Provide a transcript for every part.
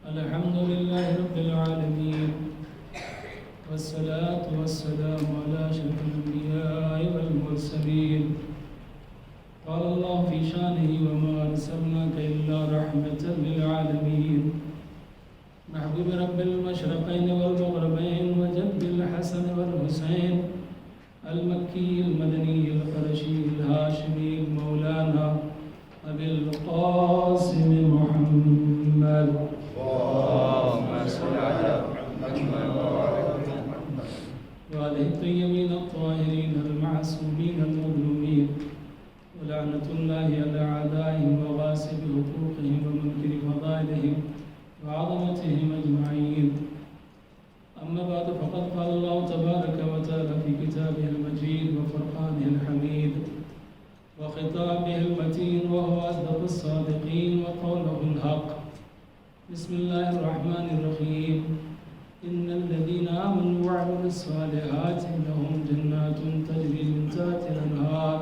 الحمد لله رب العالمين والصلاة والسلام على أشرف الأنبياء والمرسلين. قال الله في شانه وما أرسلناك إلا رحمة للعالمين. محبوب رب المشرقين والمغربين وجد الحسن والحسين المكي المدني القرشي الهاشمي مولانا أبي القاسم محمد اللهم صل على محمد وعلى الطيبين الطاهرين المعصومين المظلومين ولعنة الله على أعدائهم وغاصب حقوقهم ومنكر فضائلهم وعظمتهم أجمعين. أما بعد فقد قال الله تبارك وتعالى في كتابه المجيد وفرقانه الحميد وخطابه المتين وهو أصدق الصادقين وقوله الحق. بسم الله الرحمن الرحيم. إن الذين آمنوا وعملوا الصالحات لهم جنات تجري من تحتها الأنهار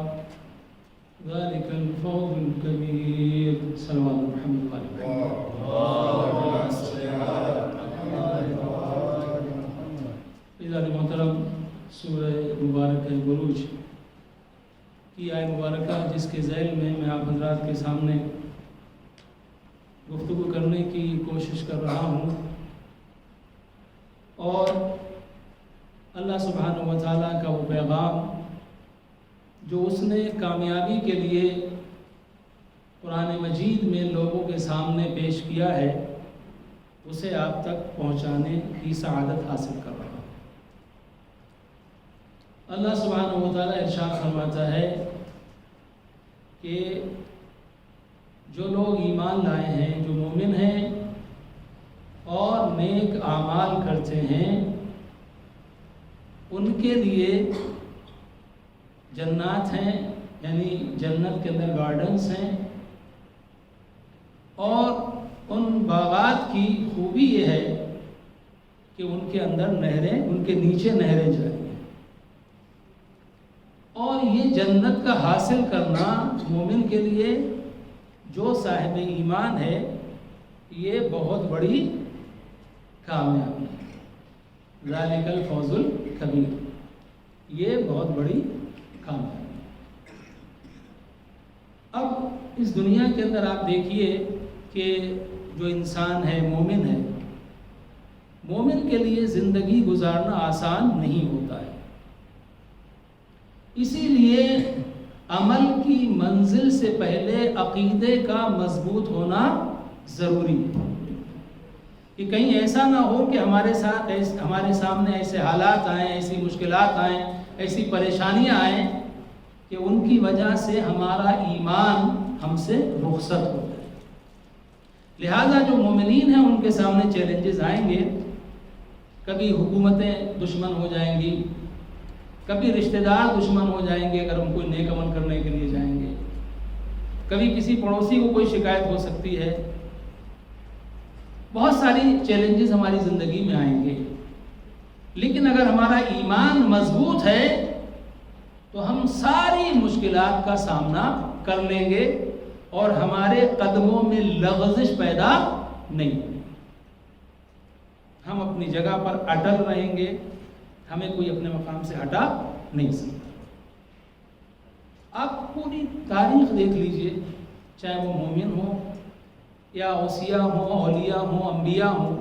ذلك الفوز الكبير. صلوات محمد وعلى اللهم صل على محمد. عزیزان محترم، سورہ مبارکہ بروج کی آیت مبارکہ جس کے ذیل میں آپ حضرات کے سامنے گفتگو کرنے کی کوشش کر رہا ہوں، اور اللہ سبحانہ و تعالیٰ کا وہ پیغام جو اس نے کامیابی کے لیے قرآن مجید میں لوگوں کے سامنے پیش کیا ہے، اسے آپ تک پہنچانے کی سعادت حاصل کر رہا ہوں۔ اللہ سبحانہ و تعالیٰ ارشاد فرماتا ہے کہ جو لوگ ایمان لائے ہیں، جو مومن ہیں اور نیک اعمال کرتے ہیں، ان کے لیے جنات ہیں، یعنی جنت کے اندر گارڈنز ہیں، اور ان باغات کی خوبی یہ ہے کہ ان کے اندر نہریں، ان کے نیچے نہریں جائیں گے، اور یہ جنت کا حاصل کرنا مومن کے لیے جو صاحب ایمان ہے یہ بہت بڑی کامیابی ہے۔ ذالک الفوز الکبیر، یہ بہت بڑی کامیابی ہے۔ اب اس دنیا کے اندر آپ دیکھیے کہ جو انسان ہے، مومن ہے، مومن کے لیے زندگی گزارنا آسان نہیں ہوتا ہے، اسی لیے عمل کی منزل سے پہلے عقیدے کا مضبوط ہونا ضروری ہے، کہ کہیں ایسا نہ ہو کہ ہمارے سامنے ایسے حالات آئیں، ایسی مشکلات آئیں، ایسی پریشانیاں آئیں کہ ان کی وجہ سے ہمارا ایمان ہم سے رخصت ہو جائے۔ لہذا جو مومنین ہیں ان کے سامنے چیلنجز آئیں گے، کبھی حکومتیں دشمن ہو جائیں گی، کبھی رشتہ دار دشمن ہو جائیں گے اگر ہم کوئی نیک عمل کرنے کے لیے جائیں گے، کبھی کسی پڑوسی کو کوئی شکایت ہو سکتی ہے، بہت ساری چیلنجز ہماری زندگی میں آئیں گے، لیکن اگر ہمارا ایمان مضبوط ہے تو ہم ساری مشکلات کا سامنا کر لیں گے اور ہمارے قدموں میں لغزش پیدا نہیں ہوگی، ہم اپنی جگہ پر اٹل رہیں گے، ہمیں کوئی اپنے مقام سے ہٹا نہیں سکتا۔ آپ پوری تاریخ دیکھ لیجئے، چاہے وہ مومن ہوں یا اوصیاء ہوں، اولیاء ہوں، انبیاء ہوں،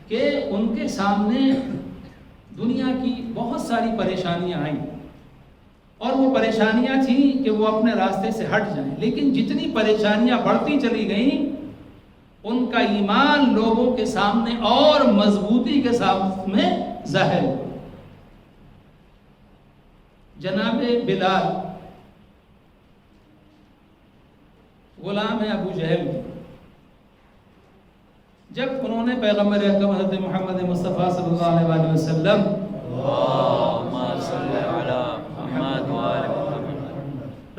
کہ ان کے سامنے دنیا کی بہت ساری پریشانیاں آئیں، اور وہ پریشانیاں تھیں کہ وہ اپنے راستے سے ہٹ جائیں، لیکن جتنی پریشانیاں بڑھتی چلی گئیں ان کا ایمان لوگوں کے سامنے اور مضبوطی کے ساتھ میں ظاہر ہو۔ جناب بلال غلام ہے ابو جہل کے، جب انہوں نے پیغمبر اکرم حضرت محمد مصطفیٰ صلی اللہ علیہ وسلم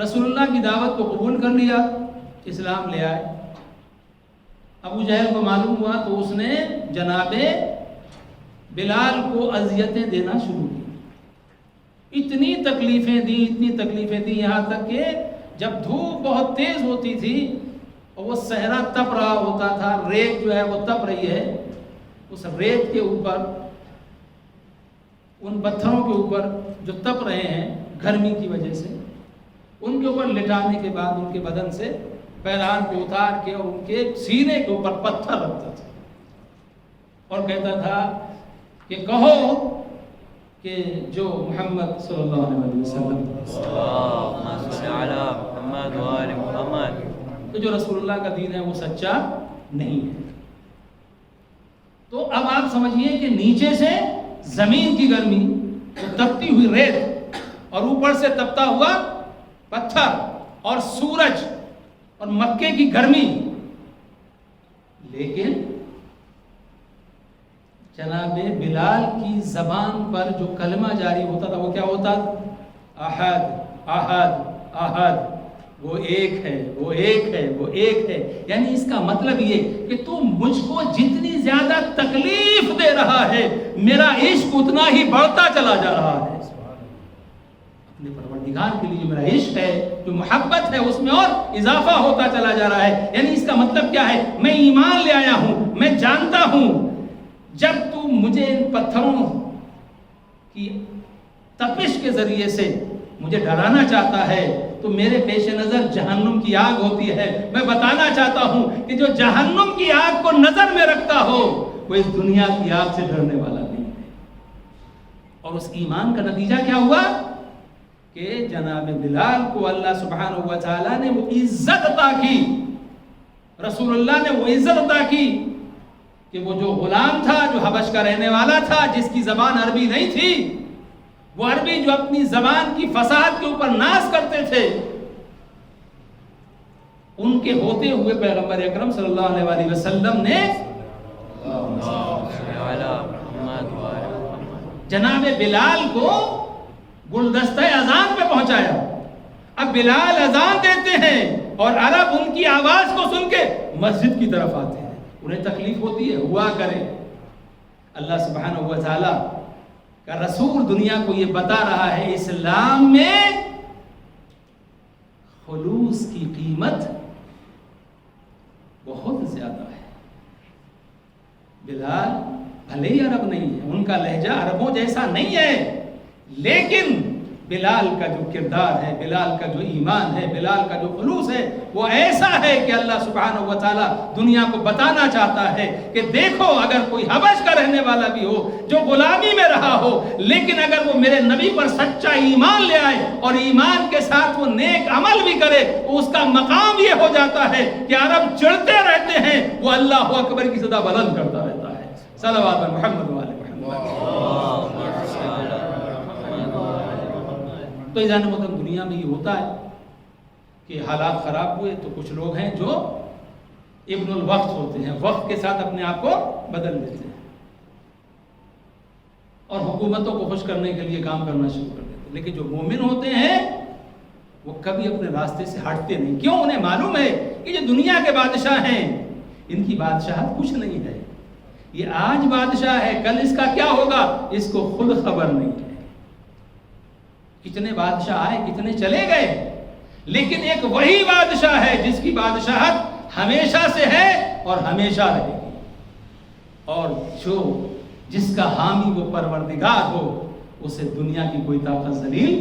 رسول اللہ کی دعوت کو قبول کر لیا، اسلام لے آئے، ابو جہل کو معلوم ہوا تو اس نے جناب بلال کو اذیتیں دینا شروع کی، اتنی تکلیفیں دی، یہاں تک کہ جب دھوپ بہت تیز ہوتی تھی اور وہ صحرا تپ رہا ہوتا تھا، ریت جو ہے وہ تپ رہی ہے، اس ریت کے اوپر، ان پتھروں کے اوپر جو تپ رہے ہیں گرمی کی وجہ سے، ان کے اوپر لٹانے کے بعد ان کے بدن سے پیران کو اتار کے اور ان کے سینے کے اوپر پتھر رکھتا تھا اور کہتا تھا کہ کہو کہ جو محمد صلی اللہ علیہ وسلم تو جو رسول اللہ کا دین ہے وہ سچا نہیں ہے۔ تو اب آپ سمجھیے کہ نیچے سے زمین کی گرمی، وہ تپتی ہوئی ریت، اور اوپر سے تپتا ہوا پتھر اور سورج اور مکے کی گرمی، لیکن جناب بلال کی زبان پر جو کلمہ جاری ہوتا تھا وہ کیا ہوتا؟ احد احد احد، وہ ایک ہے، وہ ایک ہے، وہ ایک ہے۔ یعنی اس کا مطلب یہ کہ تو مجھ کو جتنی زیادہ تکلیف دے رہا ہے، میرا عشق اتنا ہی بڑھتا چلا جا رہا ہے۔ اپنے پروردگار کے لیے جو میرا عشق ہے، جو محبت ہے، اس میں اور اضافہ ہوتا چلا جا رہا ہے۔ یعنی اس کا مطلب کیا ہے؟ میں ایمان لے آیا ہوں، میں جانتا ہوں جب تو مجھے ان پتھروں کی تپش کے ذریعے سے مجھے ڈرانا چاہتا ہے تو میرے پیش نظر جہنم کی آگ ہوتی ہے۔ میں بتانا چاہتا ہوں کہ جو جہنم کی آگ کو نظر میں رکھتا ہو وہ اس دنیا کی آگ سے ڈرنے والا نہیں ہے۔ اور اس ایمان کا نتیجہ کیا ہوا کہ جناب بلال کو اللہ سبحانہ و تعالیٰ نے وہ عزت عطا کی، رسول اللہ نے وہ عزت عطا کی کہ وہ جو غلام تھا، جو حبش کا رہنے والا تھا، جس کی زبان عربی نہیں تھی، وہ عربی جو اپنی زبان کی فصاحت کے اوپر ناز کرتے تھے، ان کے ہوتے ہوئے پیغمبر اکرم صلی اللہ علیہ وسلم نے جناب بلال کو گلدستہ اذان پہ پہنچایا۔ اب بلال اذان دیتے ہیں اور عرب ان کی آواز کو سن کے مسجد کی طرف آتے ہیں، انہیں تکلیف ہوتی ہے، ہوا کرے۔ اللہ سبحانہ و تعالی کا رسول دنیا کو یہ بتا رہا ہے اسلام میں خلوص کی قیمت بہت زیادہ ہے۔ بلال بھلے ہی عرب نہیں ہے، ان کا لہجہ عربوں جیسا نہیں ہے، لیکن بلال کا جو کردار ہے، بلال کا جو ایمان ہے، بلال کا جو خلوص ہے، وہ ایسا ہے کہ اللہ سبحانہ و تعالیٰ دنیا کو بتانا چاہتا ہے کہ دیکھو اگر کوئی حبش کا رہنے والا بھی ہو، جو غلامی میں رہا ہو، لیکن اگر وہ میرے نبی پر سچا ایمان لے آئے اور ایمان کے ساتھ وہ نیک عمل بھی کرے تو اس کا مقام یہ ہو جاتا ہے کہ عرب چڑھتے رہتے ہیں، وہ اللہ اکبر کی صدا بلند کرتا رہتا ہے۔ صلوات محمد وعلی محمد۔ تو اذان محترم دنیا میں یہ ہوتا ہے کہ حالات خراب ہوئے تو کچھ لوگ ہیں جو ابن الوقت ہوتے ہیں، وقت کے ساتھ اپنے آپ کو بدل دیتے ہیں اور حکومتوں کو خوش کرنے کے لیے کام کرنا شروع کر دیتے ہیں، لیکن جو مومن ہوتے ہیں وہ کبھی اپنے راستے سے ہٹتے نہیں۔ کیوں؟ انہیں معلوم ہے کہ جو دنیا کے بادشاہ ہیں ان کی بادشاہت کچھ نہیں ہے، یہ آج بادشاہ ہے، کل اس کا کیا ہوگا اس کو خود خبر نہیں ہے۔ کتنے بادشاہ آئے، کتنے چلے گئے، لیکن ایک وہی بادشاہ ہے جس کی بادشاہت ہمیشہ سے ہے اور ہمیشہ رہے گی، اور جس کا حامی وہ پروردگار ہو اسے دنیا کی کوئی طاقت ذلیل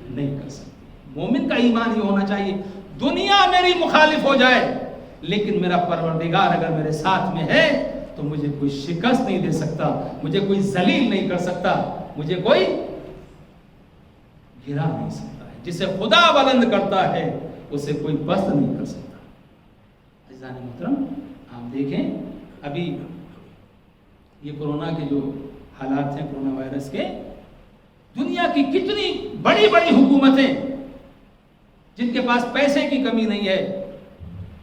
نہیں کر سکتی۔ مومن کا ایمان یہ ہونا چاہیے دنیا میری مخالف ہو جائے لیکن میرا پروردگار اگر میرے ساتھ میں ہے تو مجھے کوئی شکست نہیں دے سکتا، مجھے کوئی ذلیل نہیں کر سکتا، مجھے کوئی گرا نہیں سکتا ہے۔ جسے خدا بلند کرتا ہے اسے کوئی بست نہیں کر سکتا۔ عزیزان محترم، آپ دیکھیں ابھی یہ کورونا کے جو حالات ہیں، کورونا وائرس کے، دنیا کی کتنی بڑی بڑی حکومتیں جن کے پاس پیسے کی کمی نہیں ہے،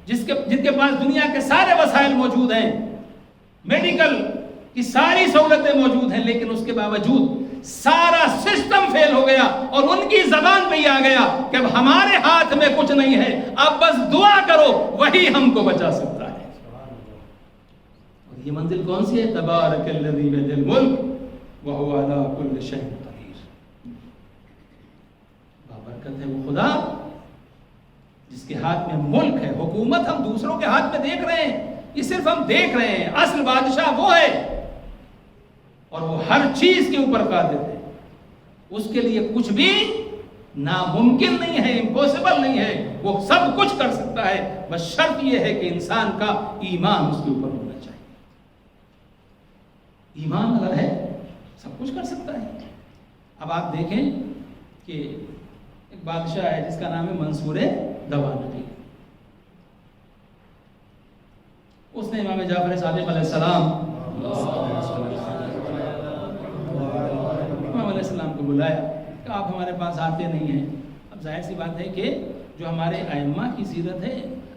جن کے پاس دنیا کے سارے وسائل موجود ہیں، میڈیکل کی ساری سہولتیں موجود ہیں، لیکن اس کے باوجود سارا سسٹم فیل ہو گیا اور ان کی زبان پہ ہی آ گیا کہ اب ہمارے ہاتھ میں کچھ نہیں ہے، اب بس دعا کرو وہی ہم کو بچا سکتا ہے۔ اور یہ منزل کون سی ہے؟ تبارک الذی بیدہ الملک وہو علی کل شیء قدیر۔ بابرکت ہے وہ خدا جس کے ہاتھ میں ملک ہے، حکومت ہم دوسروں کے ہاتھ میں دیکھ رہے ہیں، یہ صرف ہم دیکھ رہے ہیں، اصل بادشاہ وہ ہے اور وہ ہر چیز کے اوپر قادر ہے، اس کے لیے کچھ بھی ناممکن نہیں ہے، امپوسیبل نہیں ہے، وہ سب کچھ کر سکتا ہے، بس شرط یہ ہے کہ انسان کا ایمان اس کے اوپر ہونا چاہیے۔ ایمان اگر ہے سب کچھ کر سکتا ہے۔ اب آپ دیکھیں کہ ایک بادشاہ ہے جس کا نام ہے منصور دوانقی، اس نے امام جعفر صادق علیہ السلام امام علیہ السلام کو بلایا کہ آپ ہمارے پاس آتے نہیں ہیں۔ اب ظاہر سی بات ہے کہ جو ہمارے ائمہ کی سیرت ہے،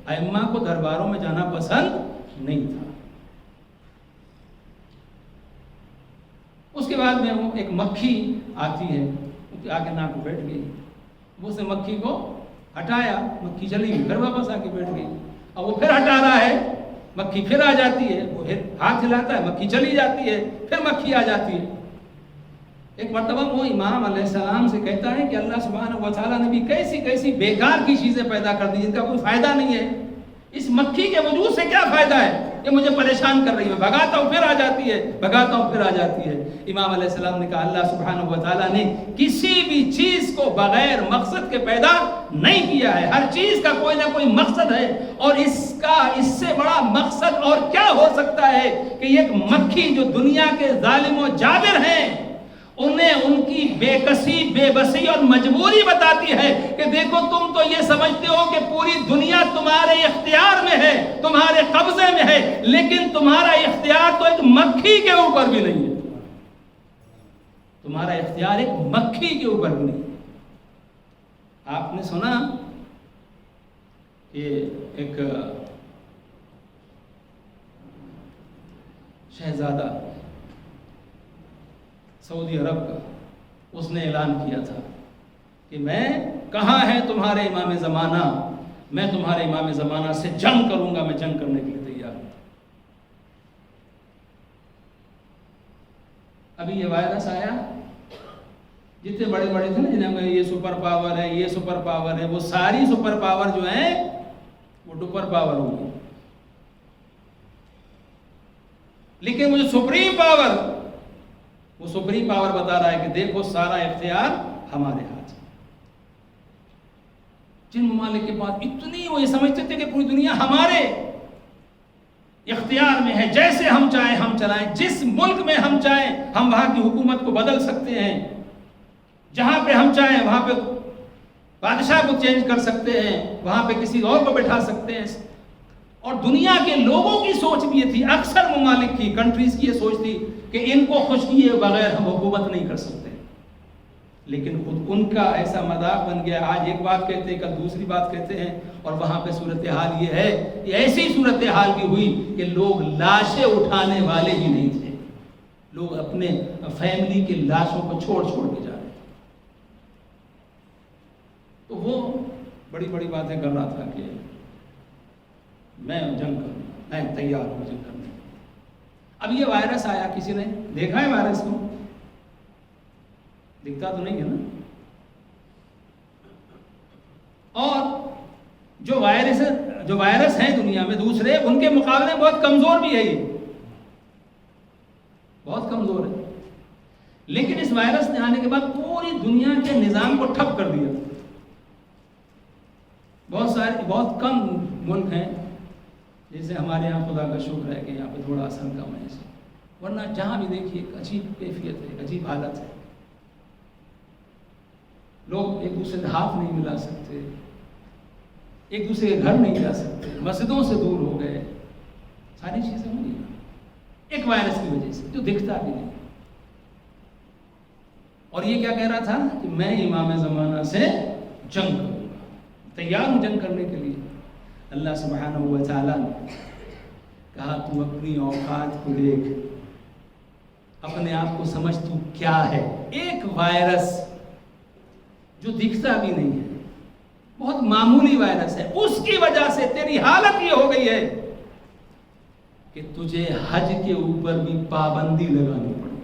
ائمہ کو درباروں میں جانا پسند نہیں تھا۔ اس کے بعد میں وہ ایک مکھی آتی ہے، آ کے ناک بیٹھ گئی، وہ اس نے مکھی کو ہٹایا، مکھی چلی گئی، پھر واپس آ کے بیٹھ گئی، اب وہ پھر ہٹا رہا ہے، مکھی پھر آ جاتی ہے، وہ ہاتھ ہلاتا ہے، مکھی چلی جاتی ہے، پھر مکھی آ جاتی ہے۔ ایک مرتبہ وہ امام علیہ السلام سے کہتا ہے کہ اللہ سبحانہ و تعالیٰ نے بھی کیسی کیسی بیکار کی چیزیں پیدا کر دی جن کا کوئی فائدہ نہیں ہے، اس مکھی کے وجود سے کیا فائدہ ہے، یہ مجھے پریشان کر رہی ہے، بھگاتا ہوں پھر آ جاتی ہے، بھگاتا ہوں پھر آ جاتی ہے۔ امام علیہ السلام نے کہا اللہ سبحانہ و تعالیٰ نے کسی بھی چیز کو بغیر مقصد کے پیدا نہیں کیا ہے، ہر چیز کا کوئی نہ کوئی مقصد ہے، اور اس سے بڑا مقصد اور کیا ہو سکتا ہے کہ ایک مکھی جو دنیا کے ظالم و جابر ہیں انہیں ان کی بے کسی، بے بسی اور مجبوری بتاتی ہے کہ دیکھو تم تو یہ سمجھتے ہو کہ پوری دنیا تمہارے اختیار میں ہے، تمہارے قبضے میں ہے، لیکن تمہارا اختیار تو ایک مکھی کے اوپر بھی نہیں ہے، تمہارا اختیار ایک مکھی کے اوپر بھی نہیں ہے۔ آپ نے سنا کہ ایک شہزادہ سعودی عرب کا، اس نے اعلان کیا تھا کہ میں کہاں ہے تمہارے امام زمانہ، میں تمہارے امام زمانہ سے جنگ کروں گا، میں جنگ کرنے کے لیے تیار ہوں۔ ابھی یہ وائرس آیا، جتنے بڑے بڑے تھے نا جنہیں میں یہ سپر پاور ہے، یہ سپر پاور ہے، وہ ساری سپر پاور جو ہیں وہ ڈپر پاور ہو گئی، لیکن وہ جو سپریم پاور، وہ سپریم پاور بتا رہا ہے کہ دیکھو سارا اختیار ہمارے ہاتھ ہے۔ جن ممالک کے پاس اتنی، وہ یہ سمجھتے تھے کہ پوری دنیا ہمارے اختیار میں ہے، جیسے ہم چاہیں ہم چلائیں، جس ملک میں ہم چاہیں ہم وہاں کی حکومت کو بدل سکتے ہیں، جہاں پہ ہم چاہیں وہاں پہ بادشاہ کو چینج کر سکتے ہیں، وہاں پہ کسی اور کو بٹھا سکتے ہیں۔ اور دنیا کے لوگوں کی سوچ بھی یہ تھی، اکثر ممالک کی، کنٹریز کی یہ سوچ تھی کہ ان کو خوش کیے بغیر ہم حکومت نہیں کر سکتے، لیکن خود ان کا ایسا مذاق بن گیا، آج ایک بات کہتے ہیں کل دوسری بات کہتے ہیں، اور وہاں پہ صورتحال یہ ہے، یہ ایسی صورتحال بھی ہوئی کہ لوگ لاشیں اٹھانے والے ہی نہیں تھے، لوگ اپنے فیملی کے لاشوں کو چھوڑ چھوڑ کے جا رہے تھے۔ تو وہ بڑی بڑی باتیں کر رہا تھا کہ میں جنگ کروں، میں تیار ہوں جنگ کرنے۔ اب یہ وائرس آیا، کسی نے دیکھا ہے وائرس کو؟ دکھتا تو نہیں ہے نا۔ اور جو وائرس ہیں دنیا میں دوسرے، ان کے مقابلے میں بہت کمزور بھی ہے، یہ بہت کمزور ہے، لیکن اس وائرس نے آنے کے بعد پوری دنیا کے نظام کو ٹھپ کر دیا۔ بہت کم ملک ہیں جیسے ہمارے یہاں خدا کا شکر ہے کہ یہاں پہ تھوڑا اثر کم ہے، ورنہ جہاں بھی دیکھیے ایک عجیب کیفیت ہے، ایک عجیب حالت ہے، لوگ ایک دوسرے سے ہاتھ نہیں ملا سکتے، ایک دوسرے کے گھر نہیں جا سکتے، مسجدوں سے دور ہو گئے، ساری چیزیں ہوں گی ایک وائرس کی وجہ سے جو دکھتا بھی نہیں۔ اور یہ کیا کہہ رہا تھا کہ میں امام زمانہ سے جنگ کروں گا، تیار ہوں جنگ کرنے کے لیے۔ اللہ سبحانہ و تعالیٰ نے کہا تو اپنی اوقات کو دیکھ، اپنے آپ کو سمجھ تو کیا ہے، ایک وائرس جو دکھتا بھی نہیں ہے، بہت معمولی وائرس ہے، اس کی وجہ سے تیری حالت یہ ہو گئی ہے کہ تجھے حج کے اوپر بھی پابندی لگانی پڑی۔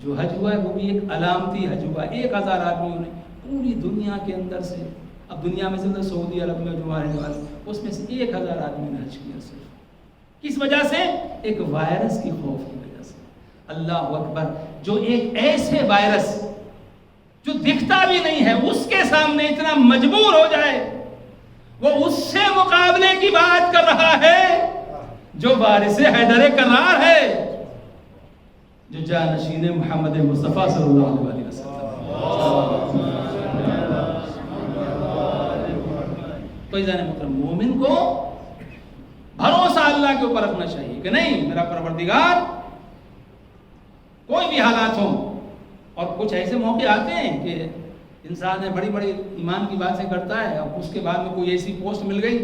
جو حج ہوا ہے وہ بھی ایک علامتی حج ہوا، 1000 آدمیوں نے پوری دنیا کے اندر سے اب دنیا میں سے سعودی عرب میں جو رہنے والے اس میں سے 1000 آدمی نے حج کیا صرف کس وجہ سے؟ ایک وائرس کی خوف کی وجہ سے. اللہ اکبر. جو ایک ایسے وائرس جو دکھتا بھی نہیں ہے اس کے سامنے اتنا مجبور ہو جائے, وہ اس سے مقابلے کی بات کر رہا ہے جو وارث حیدر کرار ہے, جو جانشین محمد مصطفیٰ صلی اللہ علیہ وسلم. تو عزیزان محترم, مومن کو بھروسہ اللہ کے اوپر رکھنا چاہیے کہ نہیں, میرا پروردگار کوئی بھی حالات ہوں. اور کچھ ایسے موقع آتے ہیں کہ انسان بڑی بڑی ایمان کی باتیں کرتا ہے, اب اس کے بعد میں کوئی ایسی پوسٹ مل گئی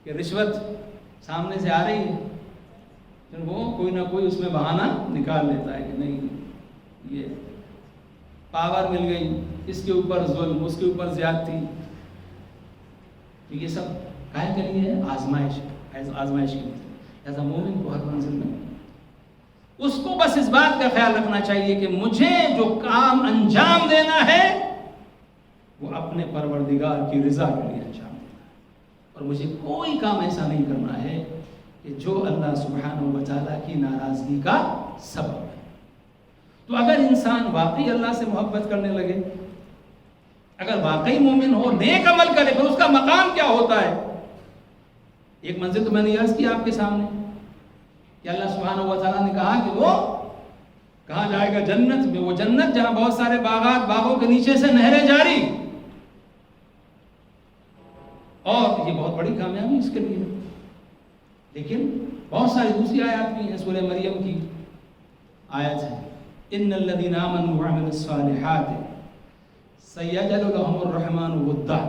کہ رشوت سامنے سے آ رہی ہے, پھر وہ کوئی نہ کوئی اس میں بہانہ نکال لیتا ہے کہ نہیں یہ پاور مل گئی, اس کے اوپر ظلم, اس کے اوپر زیادتی. تو یہ سب کائے کے لیے آزمائش کے لیے. ایسا مومن کو ہر منزل میں اس کو بس اس بات کا خیال رکھنا چاہیے کہ مجھے جو کام انجام دینا ہے وہ اپنے پروردگار کی رضا کے لیے انجام دینا ہے, اور مجھے کوئی کام ایسا نہیں کرنا ہے کہ جو اللہ سبحانہ و تعالیٰ کی ناراضگی کا سبب ہے. تو اگر انسان واقعی اللہ سے محبت کرنے لگے, اگر واقعی مومن ہو, نیک عمل کرے, پھر اس کا مقام کیا ہوتا ہے؟ ایک منزل تو میں نے عرض کیا آپ کے سامنے کہ اللہ سبحانہ و تعالیٰ نے کہا کہ وہ کہا جائے گا جنت میں, وہ جنت جہاں بہت سارے باغوں کے نیچے سے نہریں جاری, اور یہ بہت بڑی کامیابی اس کے لیے. لیکن بہت ساری دوسری آیات بھی ہیں. سورہ مریم کی آیت ہے, ان الذین آمنوا وعملوا الصالحات سیجعل لهم الرحمن ودا.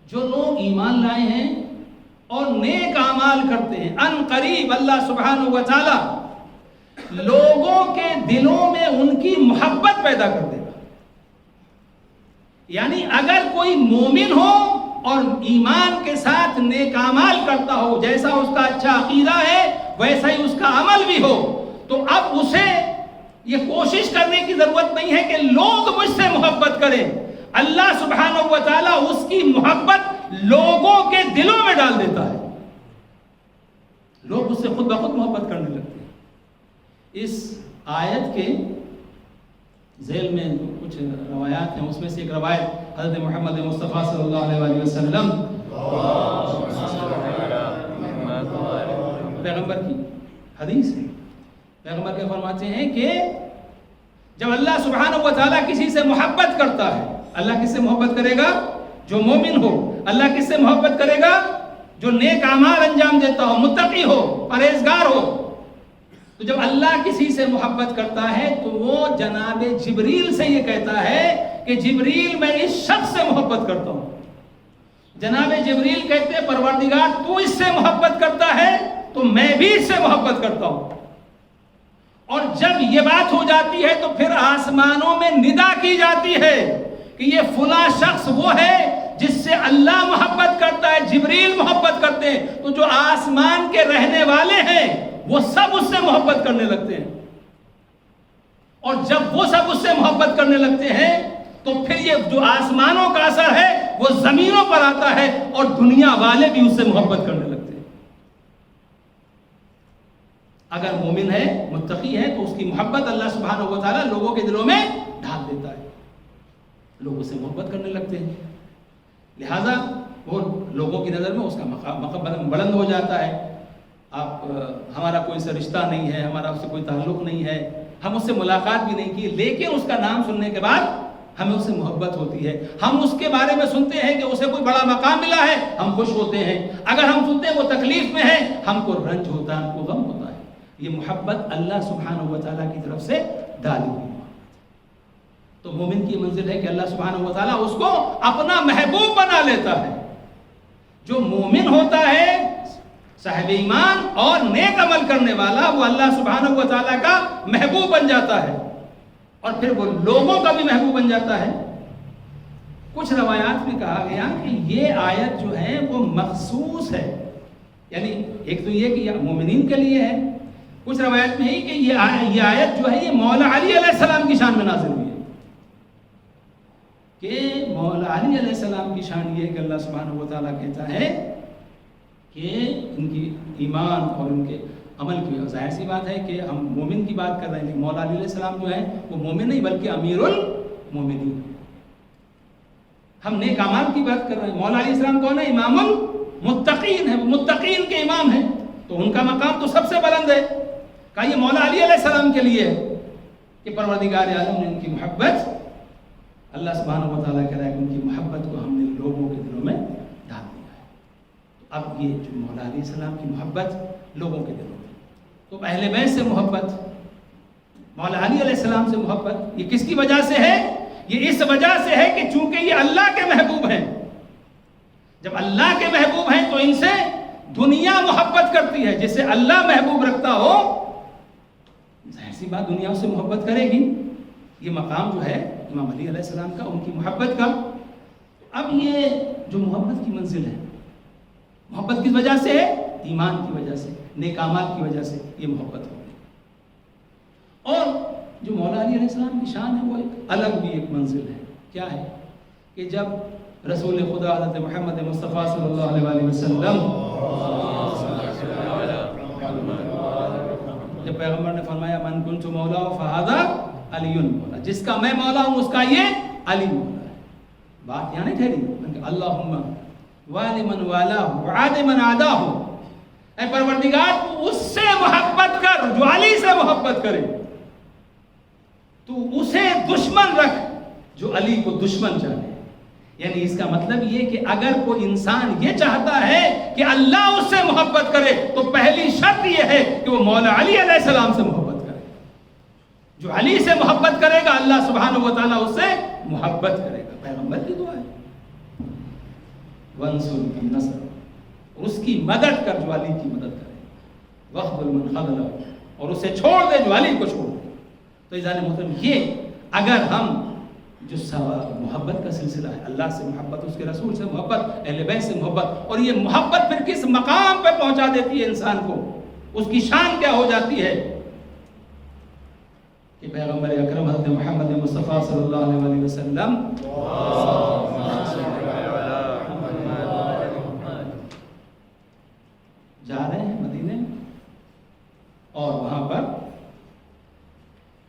جو لوگ ایمان لائے ہیں اور نیک اعمال کرتے ہیں, ان قریب اللہ سبحانہ و تعالی لوگوں کے دلوں میں ان کی محبت پیدا کر دے گا. یعنی اگر کوئی مومن ہو اور ایمان کے ساتھ نیک اعمال کرتا ہو, جیسا اس کا اچھا عقیدہ ہے ویسا ہی اس کا عمل بھی ہو, تو اب اسے یہ کوشش کرنے کی ضرورت نہیں ہے کہ لوگ مجھ سے محبت کریں. اللہ سبحانہ و تعالیٰ اس کی محبت لوگوں کے دلوں میں ڈال دیتا ہے, لوگ اس سے خود بخود محبت کرنے لگتے ہیں. اس آیت کے ذیل میں کچھ روایات ہیں, اس میں سے ایک روایت حضرت محمد مصطفیٰ صلی اللہ علیہ وسلم پیغمبر کی حدیث ہے. پیغمبر کے فرماتے ہیں کہ جب اللہ سبحانہ و تعالیٰ کسی سے محبت کرتا ہے, اللہ کس سے محبت کرے گا؟ جو مومن ہو. اللہ کس سے محبت کرے گا؟ جو نیک اعمال انجام دیتا ہو, متقی ہو, پرہیزگار ہو. تو جب اللہ کسی سے محبت کرتا ہے تو وہ جناب جبریل سے یہ کہتا ہے کہ جبریل میں اس شخص سے محبت کرتا ہوں. جناب جبریل کہتے ہیں پروردگار تو اس سے محبت کرتا ہے تو میں بھی اس سے محبت کرتا ہوں. اور جب یہ بات ہو جاتی ہے تو پھر آسمانوں میں ندا کی جاتی ہے کہ یہ فلاں شخص وہ ہے جس سے اللہ محبت کرتا ہے, جبریل محبت کرتے ہیں. تو جو آسمان کے رہنے والے ہیں وہ سب اس سے محبت کرنے لگتے ہیں, اور جب وہ سب اس سے محبت کرنے لگتے ہیں تو پھر یہ جو آسمانوں کا اثر ہے وہ زمینوں پر آتا ہے, اور دنیا والے بھی اس سے محبت کرنے لگتے ہیں. اگر مومن ہے, متقی ہے, تو اس کی محبت اللہ سبحانہ و تعالیٰ لوگوں کے دلوں میں ڈال دیتا ہے, لوگ اس سے محبت کرنے لگتے ہیں. لہذا وہ لوگوں کی نظر میں اس کا مقام بلند ہو جاتا ہے. آپ ہمارا کوئی سے رشتہ نہیں ہے, ہمارا اس سے کوئی تعلق نہیں ہے, ہم اس سے ملاقات بھی نہیں کی, لیکن اس کا نام سننے کے بعد ہمیں اس سے محبت ہوتی ہے. ہم اس کے بارے میں سنتے ہیں کہ اسے کوئی بڑا مقام ملا ہے, ہم خوش ہوتے ہیں. اگر ہم سنتے ہیں وہ تکلیف میں ہے, ہم کو رنج ہوتا ہے, ہم کو غم ہوتا ہے. یہ محبت اللہ سبحانہ و تعالیٰ کی طرف سے ڈالی ہوئی. تو مومن کی منزل ہے کہ اللہ سبحانہ و تعالیٰ اس کو اپنا محبوب بنا لیتا ہے. جو مومن ہوتا ہے, صاحب ایمان اور نیک عمل کرنے والا, وہ اللہ سبحانہ و تعالیٰ کا محبوب بن جاتا ہے, اور پھر وہ لوگوں کا بھی محبوب بن جاتا ہے. کچھ روایات میں کہا گیا کہ یہ آیت جو ہے وہ مخصوص ہے, یعنی ایک تو یہ کہ یہ مومنین کے لیے ہے. کچھ روایت میں ہے کہ یہ آیت جو ہے یہ مولا علی علیہ السلام کی شان میں نازل ہوئی ہے کہ مولا علی علیہ السلام کی شان یہ ہے کہ اللہ سبحانہ و تعالیٰ کہتا ہے کہ ان کی ایمان اور ان کے عمل کی، ظاہر سی بات ہے کہ ہم مومن کی بات کر رہے ہیں، لیکن مولا علی علیہ السلام جو ہے وہ مومن نہیں بلکہ امیر المومنین، ہم نیک اعمال کی بات کر رہے ہیں۔ مولا علیہ السلام کون ہے؟ امام المتقین ہے، وہ متقین کے امام ہیں، تو ان کا مقام تو سب سے بلند ہے۔ کہا یہ مولا علی علیہ السلام کے لیے ہے کہ پروردگار عالم نے ان کی محبت، اللہ سبحانہ و تعالیٰ کہہ رہا ہے کہ ان کی محبت کو ہم نے لوگوں کے دلوں میں ڈال دیا ہے۔ تو اب یہ جو مولا علیہ السلام کی محبت لوگوں کے دلوں میں، تو اہل بیت سے محبت، مولا علی علیہ السلام سے محبت، یہ کس کی وجہ سے ہے؟ یہ اس وجہ سے ہے کہ چونکہ یہ اللہ کے محبوب ہیں، جب اللہ کے محبوب ہیں تو ان سے دنیا محبت کرتی ہے، جسے اللہ محبوب رکھتا ہو ظاہر سی بات دنیا اس سے محبت کرے گی۔ یہ مقام جو ہے امام علی علیہ السلام کا، ان کی محبت کا۔ اب یہ جو محبت کی منزل ہے، محبت کس وجہ سے ہے؟ ایمان کی وجہ سے، نیک اعمال کی وجہ سے یہ محبت ہوگی۔ اور جو مولا علی علیہ السلام کی شان ہے وہ ایک الگ بھی ایک منزل ہے۔ کیا ہے کہ جب رسول خدا حضرت محمد مصطفیٰ صلی اللہ علیہ وآلہ وسلم، جب پیغمبر نے فرمایا من کنت مولا فہذا علی مولا، جس کا میں مولا ہوں اس کا یہ علی مولا ہے، بات یہاں نہیں ٹھہری، اللہم والی من والا وعاد من عاداہ، اے پروردگار تو اس سے محبت کر جو علی سے محبت کرے، تو اسے دشمن رکھ جو علی کو دشمن جانے۔ یعنی اس کا مطلب یہ کہ اگر کوئی انسان یہ چاہتا ہے کہ اللہ اس سے محبت کرے تو پہلی شرط یہ ہے کہ وہ مولا علی علیہ السلام سے محبت کرے۔ جو علی سے محبت کرے گا اللہ سبحانہ و تعالیٰ اس سے محبت کرے گا۔ پیغمبر کی دعا ہے وانصر کی نصر، اس کی مدد کر جو علی کی مدد کرے، وخذل من خذلہ، اور اسے چھوڑ دے جو علی کو چھوڑ دے۔ تو عزیزان محترم، یہ اگر ہم جو محبت کا سلسلہ ہے، اللہ سے محبت، اس کے رسول سے محبت، اہل بیت سے محبت، اور یہ محبت پھر کس مقام پہ پہنچا دیتی ہے انسان کو، اس کی شان کیا ہو جاتی ہے کہ پیغمبر اکرم حضرت محمد مصطفیٰ صلی اللہ علیہ وآلہ وسلم جا رہے ہیں مدینے، اور وہاں پر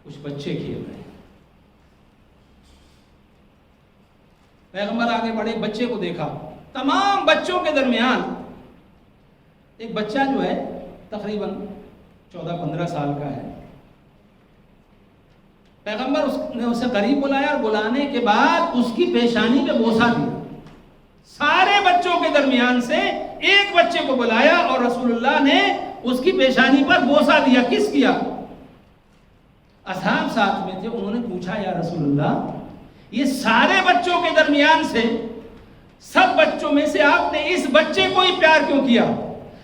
کچھ بچے کھیل رہے ہیں۔ پیغمبر آگے بڑھے، بچے کو دیکھا، تمام بچوں کے درمیان ایک بچہ جو ہے تقریباً 14-15 سال کا ہے۔ پیغمبر نے اسے قریب بلایا اور بلانے کے بعد اس کی پیشانی پہ بوسہ دیا۔ سارے بچوں کے درمیان سے ایک بچے کو بلایا اور رسول اللہ نے اس کی پیشانی پر بوسہ دیا۔ کس کیا؟ اصحاب ساتھ میں تھے، انہوں نے پوچھا یا رسول اللہ، یہ سارے بچوں کے درمیان سے، سب بچوں میں سے آپ نے اس بچے کو ہی پیار کیوں کیا؟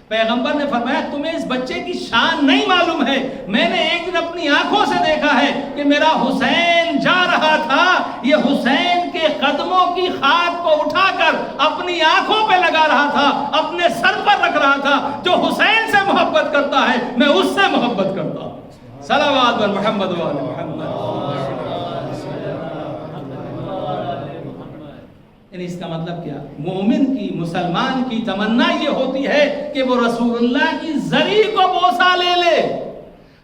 پیغمبر نے فرمایا تمہیں اس بچے کی شان نہیں معلوم ہے، میں نے ایک دن اپنی آنکھوں سے دیکھا ہے کہ میرا حسین جا رہا تھا، یہ حسین کے قدموں کی خاک کو اٹھا کر اپنی آنکھوں پہ لگا رہا تھا، اپنے سر پر رکھ رہا تھا۔ جو حسین سے محبت کرتا ہے میں اس سے محبت کرتا ہوں۔ صلوات بر محمد و آل محمد۔ یعنی اس کا مطلب کیا؟ مومن کی، مسلمان کی تمنا یہ ہوتی ہے کہ وہ رسول اللہ کی زری کو بوسہ لے لے،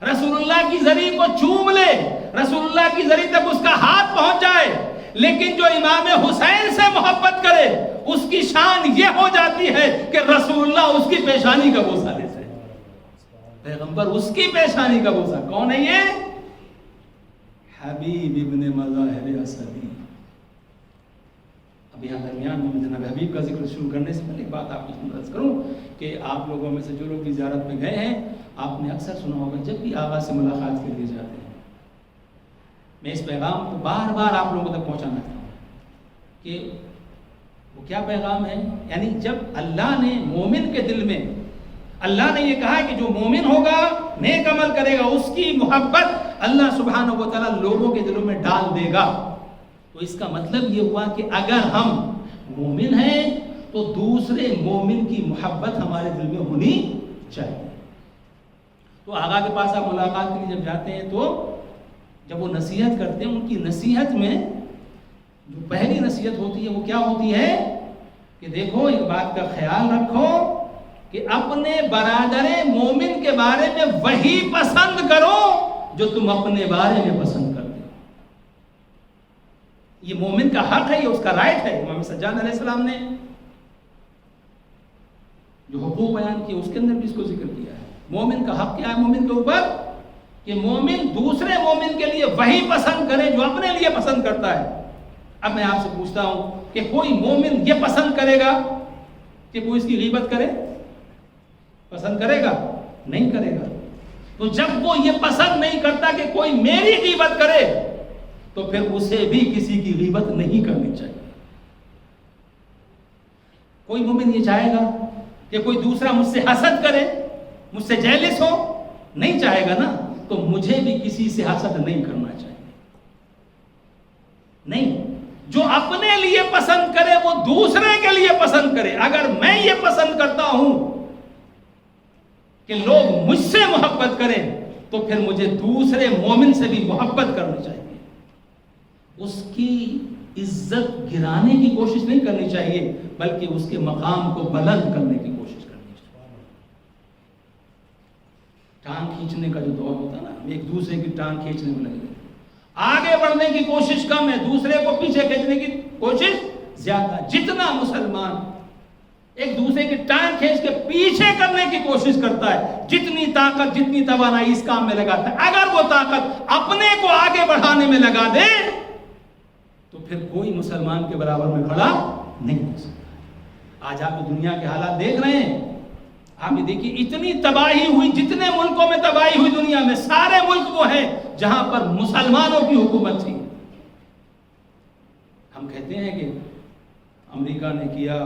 رسول اللہ کی زری کو چوم لے، رسول اللہ کی زری تک اس کا ہاتھ پہنچ جائے۔ لیکن جو امام حسین سے محبت کرے اس کی شان یہ ہو جاتی ہے کہ رسول اللہ اس کی پیشانی کا بوسہ لیتے ہیں۔ پیغمبر اس کی پیشانی کا بوسہ، کون ہے یہ؟ حبیب ابن مظاہر اسدی۔ اب یہاں درمیان میں جناب حبیب کا ذکر شروع کرنے سے پہلے ایک بات آپ کو عرض کروں کہ آپ لوگوں میں سے جو لوگ بھی زیارت میں گئے ہیں، آپ نے اکثر سنا ہوگا جب بھی آغا سے ملاقات کے لیے جاتے ہیں، میں اس پیغام کو بار بار آپ لوگوں تک پہنچانا چاہتا ہوں کہ وہ کیا پیغام ہے۔ یعنی جب اللہ نے مومن کے دل میں، اللہ نے یہ کہا کہ جو مومن ہوگا، نیک عمل کرے گا، اس کی محبت اللہ سبحانہ و تعالیٰ لوگوں کے دلوں میں ڈال دے گا۔ تو اس کا مطلب یہ ہوا کہ اگر ہم مومن ہیں تو دوسرے مومن کی محبت ہمارے دل میں ہونی چاہیے۔ تو آقا کے پاس آپ ملاقات کے لیے جب جاتے ہیں تو جب وہ نصیحت کرتے ہیں، ان کی نصیحت میں جو پہلی نصیحت ہوتی ہے وہ کیا ہوتی ہے کہ دیکھو ایک بات کا خیال رکھو کہ اپنے برادر مومن کے بارے میں وہی پسند کرو جو تم اپنے بارے میں پسند کرتے ہو. یہ مومن کا حق ہے، یہ اس کا رائٹ ہے. امام سجاد علیہ السلام نے جو حقوق بیان کیے اس کے اندر بھی اس کو ذکر کیا ہے. مومن کا حق کیا ہے مومن کے اوپر؟ کہ مومن دوسرے مومن کے لیے وہی پسند کرے جو اپنے لیے پسند کرتا ہے. اب میں آپ سے پوچھتا ہوں کہ کوئی مومن یہ پسند کرے گا کہ کوئی اس کی غیبت کرے؟ پسند کرے گا؟ نہیں کرے گا. تو جب وہ یہ پسند نہیں کرتا کہ کوئی میری غیبت کرے تو پھر اسے بھی کسی کی غیبت نہیں کرنی چاہیے. کوئی مومن یہ چاہے گا کہ کوئی دوسرا مجھ سے حسد کرے، مجھ سے جیلس ہو؟ نہیں چاہے گا نا. تو مجھے بھی کسی سے حسد نہیں کرنا چاہیے. نہیں، جو اپنے لیے پسند کرے وہ دوسرے کے لیے پسند کرے. اگر میں یہ پسند کرتا ہوں کہ لوگ مجھ سے محبت کریں تو پھر مجھے دوسرے مومن سے بھی محبت کرنی چاہیے. اس کی عزت گرانے کی کوشش نہیں کرنی چاہیے بلکہ اس کے مقام کو بلند کرنے کی کوشش کرنی چاہیے. ٹانگ کھینچنے کا جو دور ہوتا ہے نا، ایک دوسرے کی ٹانگ کھینچنے میں لگے، آگے بڑھنے کی کوشش کم ہے، دوسرے کو پیچھے کھینچنے کی کوشش زیادہ. جتنا مسلمان ایک دوسرے کی ٹانگ کھینچ کے پیچھے کرنے کی کوشش کرتا ہے، جتنی طاقت جتنی توانائی اس کام میں لگاتا ہے، اگر وہ طاقت اپنے کو آگے بڑھانے میں لگا دے تو پھر کوئی مسلمان کے برابر میں کھڑا نہیں ہو سکتا. آج آپ دنیا کے حالات دیکھ رہے ہیں. آپ یہ دیکھیے اتنی تباہی ہوئی، جتنے ملکوں میں تباہی ہوئی دنیا میں، سارے ملک وہ ہیں جہاں پر مسلمانوں کی حکومت تھی. ہم کہتے ہیں کہ امریکہ نے کیا،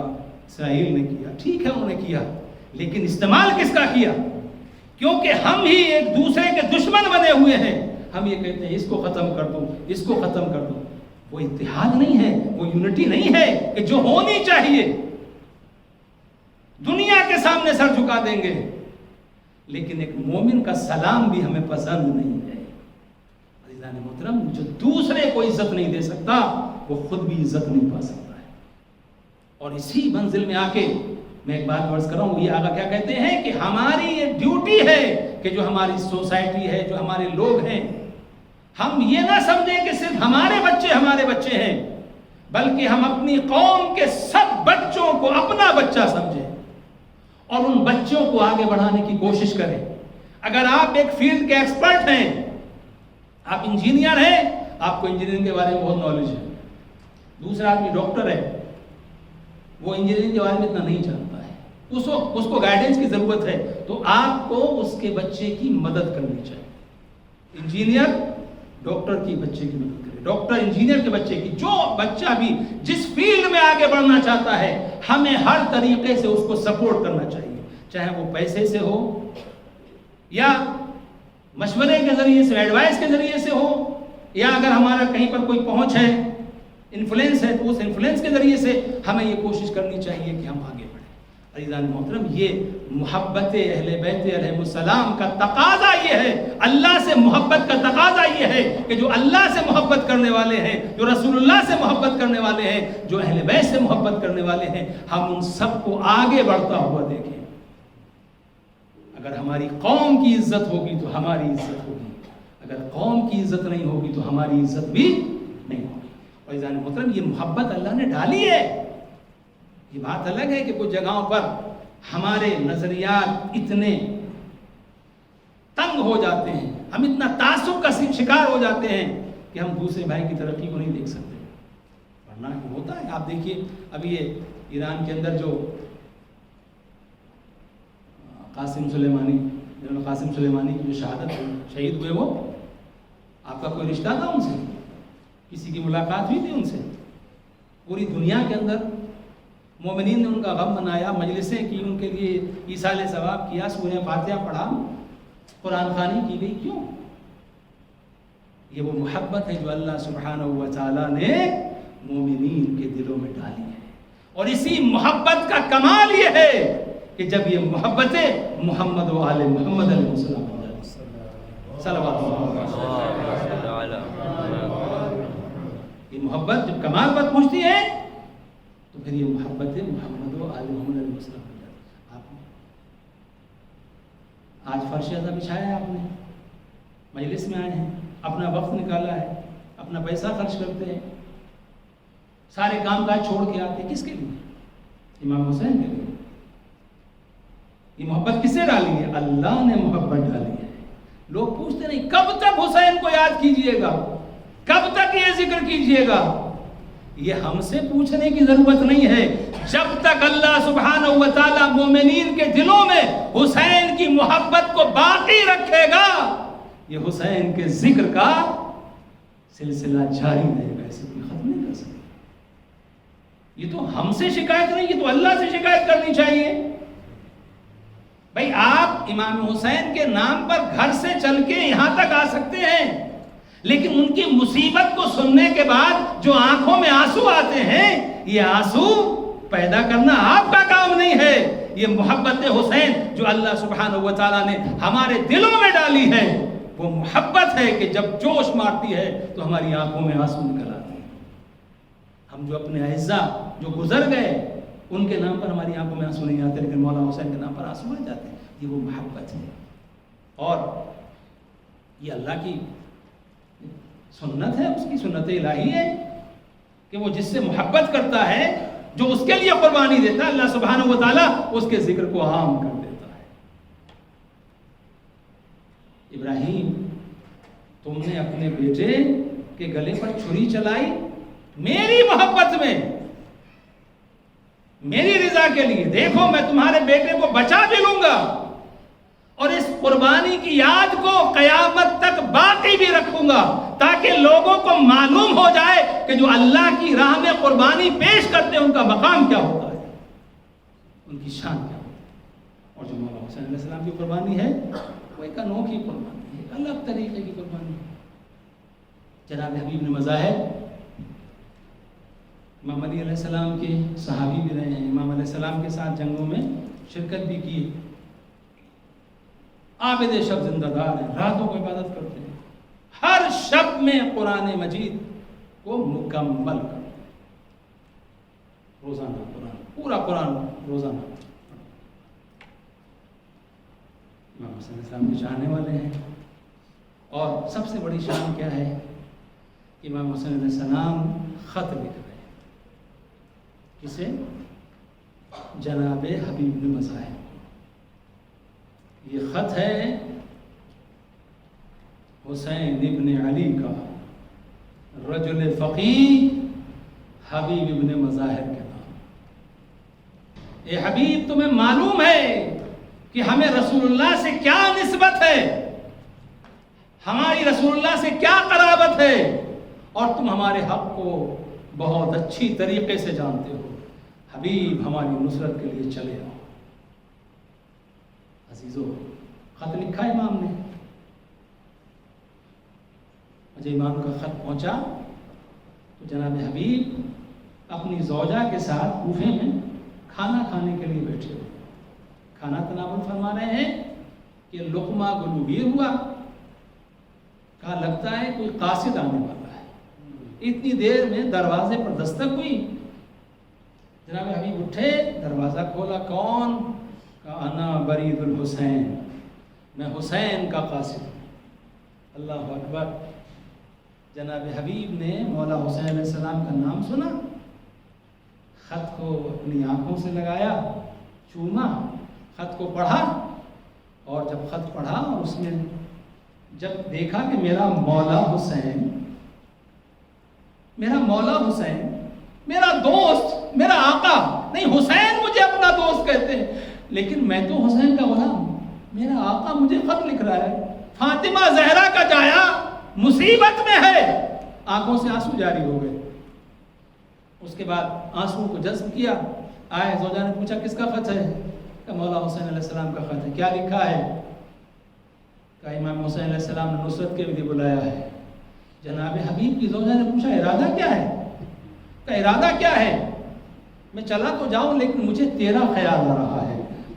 اسرائیل نے کیا، ٹھیک ہے انہوں نے کیا، لیکن استعمال کس کا کیا؟ کیونکہ ہم ہی ایک دوسرے کے دشمن بنے ہوئے ہیں. ہم یہ کہتے ہیں اس کو ختم کر دو، اس کو ختم کر دو. وہ اتحاد نہیں ہے، وہ یونٹی نہیں ہے کہ جو ہونی چاہیے. دنیا کے سامنے سر جھکا دیں گے، لیکن ایک مومن کا سلام بھی ہمیں پسند نہیں ہے. عزیزان محترم، جو دوسرے کو عزت نہیں دے سکتا وہ خود بھی عزت نہیں پا سکتا ہے. اور اسی منزل میں آ کے میں ایک بات عرض کر رہا ہوں، یہ آقا کیا کہتے ہیں کہ ہماری یہ ڈیوٹی ہے کہ جو ہماری سوسائٹی ہے، جو ہمارے لوگ ہیں، ہم یہ نہ سمجھیں کہ صرف ہمارے بچے ہیں، بلکہ ہم اپنی قوم کے سب بچوں کو اپنا بچہ سمجھیں اور ان بچوں کو آگے بڑھانے کی کوشش کریں. اگر آپ ایک فیلڈ کے ایکسپرٹ ہیں، آپ انجینئر ہیں، آپ کو انجینئرنگ کے بارے میں بہت نالج ہے. دوسرا آدمی ڈاکٹر ہے، وہ انجینئرنگ کے بارے میں اتنا نہیں جانتا ہے، اس کو گائیڈنس کی ضرورت ہے. تو آپ کو اس کے بچے کی مدد کرنی چاہیے. انجینئر ڈاکٹر کی بچے کی مدد کرے، ڈاکٹر انجینئر کے بچے کی. جو بچہ بھی جس فیلڈ میں آگے بڑھنا چاہتا ہے، ہمیں ہر طریقے سے اس کو سپورٹ کرنا چاہیے، چاہے وہ پیسے سے ہو یا مشورے کے ذریعے سے، ایڈوائس کے ذریعے سے ہو، یا اگر ہمارا کہیں پر کوئی پہنچ ہے، انفلوئنس ہے، تو اس انفلوئنس کے ذریعے سے ہمیں یہ کوشش کرنی چاہیے کہ ہم آگے بڑھیں. عزیزان محترم، یہ محبت اہل بیت علیہ السلام کا تقاضا یہ ہے، اللہ سے محبت کا تقاضا یہ ہے کہ جو اللہ سے محبت کرنے والے ہیں، جو رسول اللہ سے محبت کرنے والے ہیں، جو اہل بیت سے محبت کرنے والے ہیں، ہم ان سب کو آگے بڑھتا ہوا دیکھیں. اگر ہماری قوم کی عزت ہوگی تو ہماری عزت ہوگی، اگر قوم کی عزت نہیں ہوگی تو ہماری عزت بھی نہیں ہوگی. اور عزیزان محترم، یہ محبت اللہ نے ڈالی ہے. یہ بات الگ ہے کہ کچھ جگہوں پر ہمارے نظریات اتنے تنگ ہو جاتے ہیں، ہم اتنا تعصب کا شکار ہو جاتے ہیں کہ ہم دوسرے بھائی کی ترقی کو نہیں دیکھ سکتے. ورنہ ہوتا ہے، آپ دیکھیے ابھی یہ ایران کے اندر جو قاسم سلیمانی کی جو شہید ہوئے، وہ آپ کا کوئی رشتہ تھا ان سے؟ کسی کی ملاقات ہوئی تھی ان سے؟ پوری دنیا کے اندر مومنین نے ان کا غم منایا، مجلسیں کی، ان کے لیے ایصال ثواب کیا، سورہ فاتحہ پڑھا، قرآن خوانی کی گئی. کیوں؟ یہ وہ محبت ہے جو اللہ سبحانہ و تعالیٰ نے مومنین کے دلوں میں ڈالی ہے. اور اسی محبت کا کمال یہ ہے کہ جب یہ محبت محمد و آل محمد علیہ السلام صلوات اللہ. یہ محبت جب کمال پر پہنچتی ہے تو پھر یہ محبت محمد و آل محمد علیہ وسلم ہو جاتی ہے. آپ نے آج فرش ازا بچھایا ہے، آپ نے مجلس میں آئے ہیں، اپنا وقت نکالا ہے، اپنا پیسہ خرچ کرتے ہیں، سارے کام کاج چھوڑ کے آتے ہیں. کس کے لیے؟ امام حسین کے لیے. یہ محبت کس سے ڈالی ہے؟ اللہ نے محبت ڈالی ہے. لوگ پوچھتے نہیں کب تک حسین کو یاد کیجئے گا، کب تک یہ ذکر کیجئے گا. یہ ہم سے پوچھنے کی ضرورت نہیں ہے. جب تک اللہ سبحانہ و تعالی مومنین کے دلوں میں حسین کی محبت کو باقی رکھے گا، یہ حسین کے ذکر کا سلسلہ جاری رہے گا، اسے کوئی ختم نہیں کر سکتا. یہ تو ہم سے شکایت نہیں، یہ تو اللہ سے شکایت کرنی چاہیے. بھائی آپ امام حسین کے نام پر گھر سے چل کے یہاں تک آ سکتے ہیں، لیکن ان کی مصیبت کو سننے کے بعد جو آنکھوں میں آنسو آتے ہیں، یہ آنسو پیدا کرنا آپ کا کام نہیں ہے. یہ محبت حسین جو اللہ سبحانہ و تعالیٰ نے ہمارے دلوں میں ڈالی ہے، وہ محبت ہے کہ جب جوش مارتی ہے تو ہماری آنکھوں میں آنسو نکل آتے ہیں. ہم جو اپنے اعزاء جو گزر گئے ان کے نام پر ہماری آنکھوں میں آنسو نہیں آتے، لیکن مولا حسین کے نام پر آنسو آ جاتے ہیں. یہ وہ محبت ہے. اور یہ اللہ کی سنت ہے، اس کی سنت الہی ہے کہ وہ جس سے محبت کرتا ہے، جو اس کے لیے قربانی دیتا ہے، اللہ سبحانہ و تعالیٰ اس کے ذکر کو عام کر دیتا ہے. ابراہیم، تم نے اپنے بیٹے کے گلے پر چھری چلائی میری محبت میں، میری رضا کے لیے. دیکھو میں تمہارے بیٹے کو بچا بھی لوں گا اور اس قربانی کی یاد کو قیامت تک باقی بھی رکھوں گا، تاکہ لوگوں کو معلوم ہو جائے کہ جو اللہ کی راہ میں قربانی پیش کرتے ہیں ان کا مقام کیا ہوتا ہے، ان کی شان کیا ہوتی ہے. اور جو مولا حسین علیہ السلام کی قربانی ہے وہ ایک انوکھی قربانی ہے، ایک الگ طریقے کی قربانی ہے. جناب حبیب نے مظاہر، امام علی علیہ السلام کے صحابی بھی رہے ہیں، امام علیہ السلام کے ساتھ جنگوں میں شرکت بھی کی. عابد شب زندہ دار ہیں، راتوں کو عبادت کرتے ہیں، ہر شب میں قرآن مجید کو مکمل کرتے ہیں. روزانہ قرآن، پورا قرآن روزانہ. امام حسین علیہ السلام کے چاہنے والے ہیں. اور سب سے بڑی شان کیا ہے؟ امام حسین علیہ السلام خط لکھ رہے ہیں. کسے؟ جناب حبیب بن مظاہر. یہ خط ہے حسین ابن علی کا، رجل فقیہ حبیب ابن مظاہر کے نام. اے حبیب، تمہیں معلوم ہے کہ ہمیں رسول اللہ سے کیا نسبت ہے، ہماری رسول اللہ سے کیا قرابت ہے، اور تم ہمارے حق کو بہت اچھی طریقے سے جانتے ہو. حبیب، ہماری نصرت کے لیے چلے آؤ. عزیزو، خط لکھا امام نے. جب امام کا خط پہنچا تو جناب حبیب اپنی زوجہ کے ساتھ کوفے میں کھانا کھانے کے لیے بیٹھے ہوئے. کھانا تناول فرما رہے ہیں کہ لقمہ گلوگیر ہوا. کہا لگتا ہے کوئی قاصد آنے والا ہے. اتنی دیر میں دروازے پر دستک ہوئی. جناب حبیب اٹھے، دروازہ کھولا. کون؟ کہا انا برید الحسین، میں حسین کا قاصد ہوں. اللہ اکبر. جناب حبیب نے مولا حسین علیہ السلام کا نام سنا، خط کو اپنی آنکھوں سے لگایا، چوما، خط کو پڑھا. اور جب خط پڑھا اور اس میں جب دیکھا کہ میرا مولا حسین، میرا مولا حسین، میرا دوست، میرا آقا، نہیں حسین مجھے اپنا دوست کہتے ہیں، لیکن میں تو حسین کا غلام. میرا آقا مجھے خط لکھ رہا ہے، فاطمہ زہرا کا جایا مصیبت میں ہے. آنکھوں سے آنسو جاری ہو گئے. اس کے بعد آنسو کو جذب کیا. آئے زوجہ نے پوچھا کس کا خط ہے؟ کہ مولا حسین علیہ السلام کا خط ہے. کیا لکھا ہے؟ کہ امام حسین علیہ السلام نے نصرت کے لیے بلایا ہے. جناب حبیب کی زوجہ نے پوچھا ارادہ کیا ہے؟ کہ ارادہ کیا ہے؟ میں چلا تو جاؤں لیکن مجھے تیرا خیال آ رہا ہے.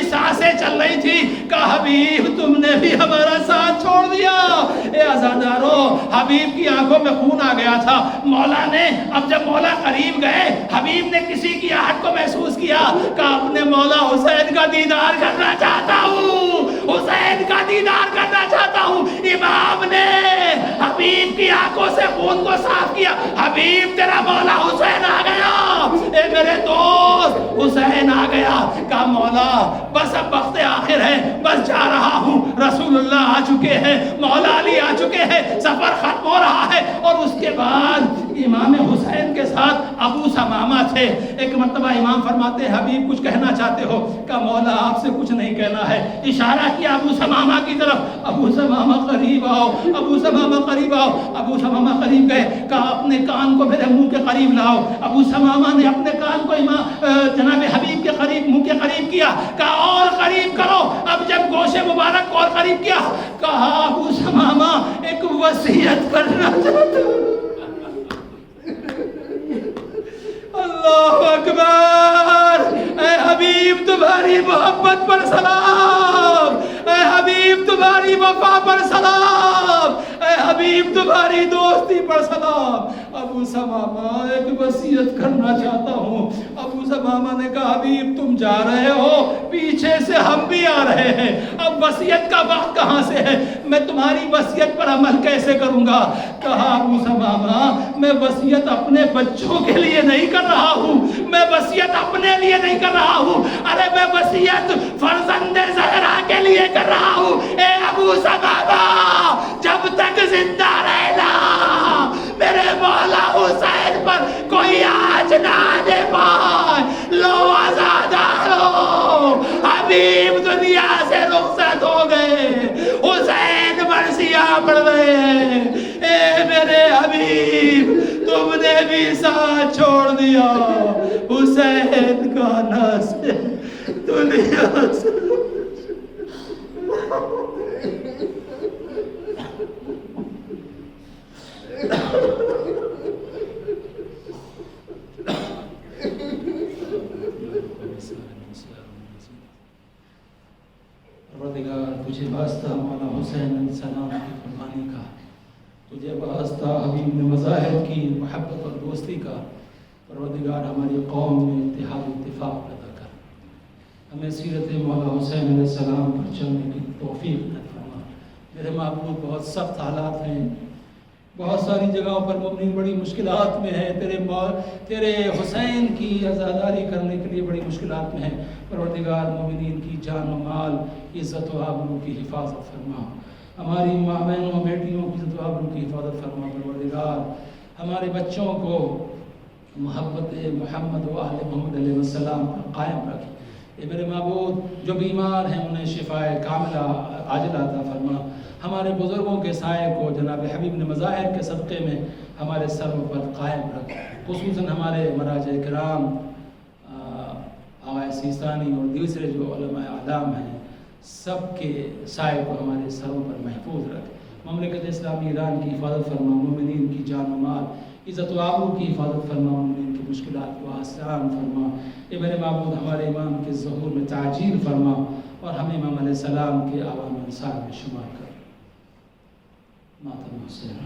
ہماری سانسیں چل رہی تھی کہ حبیب تم نے بھی ہمارا ساتھ چھوڑ دیا. اے عزادارو، حبیب کی آنکھوں میں خون آ گیا تھا. مولا نے اب جب مولا قریب گئے، حبیب نے کسی کی آہٹ کو محسوس کیا کہ اپنے مولا حسین کا دیدار کرنا چاہتا ہوں، حسین کا دیدار کرنا چاہتا ہوں. امام نے حبیب کی آنکھوں سے خون کو صاف کیا. حبیب تیرا مولا حسین آ گیا. اے میرے دوست، حسین آ گیا. کہا مولا بس اب وقت آخر ہے، بس جا رہا ہوں. رسول اللہ آ چکے ہیں، مولا علی آ چکے ہیں، سفر ختم ہو رہا ہے. اور اس کے بعد امام حسین کے ساتھ ابو ثمامہ تھے. ایک مرتبہ امام فرماتے ہیں حبیب کچھ کہنا چاہتے ہو؟ کہا مولا آپ سے کچھ نہیں کہنا ہے. اشارہ کیا ابو ثمامہ کی طرف. ابو ثمامہ قریب آؤ، ابو ثمامہ قریب آؤ. ابو ثمامہ قریب گئے. کہا اپنے کان کو میرے منہ کے قریب لاؤ. ابو ثمامہ نے اپنے کان کو جناب حبیب کے قریب، منہ کے قریب کیا. کہا اور قریب کرو. اب جب گوش مبارک اور قریب کیا، کہا ابو ثمامہ ایک وصیت کرنا چاہتا ہوں. اللہ اکبر. اے حبیب تمہاری محبت پر سلام، اے حبیب تمہاری وفا پر سلام، اے حبیب تمہاری دوستی پر سلام. ابو ثمامہ ایک وصیت کرنا چاہتا ہوں. ابو ثمامہ نے کہا حبیب تم جا رہے ہو، پیچھے سے ہم بھی آ رہے ہیں. اب وصیت کا وقت کہاں سے ہے؟ میں تمہاری وصیت پر عمل کیسے کروں گا؟ کہا ابو ثمامہ میں وصیت اپنے بچوں کے لیے نہیں کر رہا ہوں، میں وصیت اپنے لیے نہیں کر رہا ہوں. ارے میں وصیت فرزند زہرا کے لیے کر رہا ہوں. اے ابو ثمامہ جب تک زندہ رہنا میرے مولا حسین پر کوئی آج نہ آنے پائے. لو عزادارو، حبیب دنیا سے رخصت ہو گئے، حسین مرثیہ پڑ گئے. اے میرے حبیب تم نے بھی ساتھ چھوڑ دیا. حسین کا ناصر دنیا سے پروردگار تجھے واسطہ مولا حسین علیہ السلام کی قربانی کا، تجھے واسطہ حبیب نے مظاہر کی محبت اور دوستی کا. پروردگار ہماری قوم میں اتحاد و اتفاق پیدا کر، ہمیں سیرت مولا حسین علیہ السلام پر چلنے کی توفیق عطا فرما. میرے معبود بہت سخت حالات ہیں، بہت ساری جگہوں پر مومنین بڑی مشکلات میں ہیں، تیرے حسین کی عزاداری کرنے کے لیے بڑی مشکلات میں ہیں. پروردگار مومنین کی جان و مال، عزت و آبرو کی حفاظت فرما. ہماری ماں بہنوں بیٹیوں کی عزت و آبرو کی حفاظت فرما. پروردگار ہمارے بچوں کو محبت محمد و اہل محمد علیہ السلام پر قائم رکھ. اے میرے معبود جو بیمار ہیں انہیں شفائے کاملہ عاجلہ عطا فرما. ہمارے بزرگوں کے سائے کو جناب حبیب نے مظاہر کے صدقے میں ہمارے سروں پر قائم رکھ. خصوصاً ہمارے مراجع کرام آغا سیستانی اور دوسرے جو علماء اعلام ہیں سب کے سائے کو ہمارے سروں پر محفوظ رکھ. مملکت اسلامی ایران کی حفاظت فرما. مومنین کی جان و مال، عزت و آبرو کی حفاظت فرما. مومنین کی مشکلات کو آسان فرما. اے میرے معبود ہمارے امام کے ظہور میں تعجیل فرما اور ہمیں امام علیہ السلام کے عوام انصار میں شمار کر. ماتم حسین.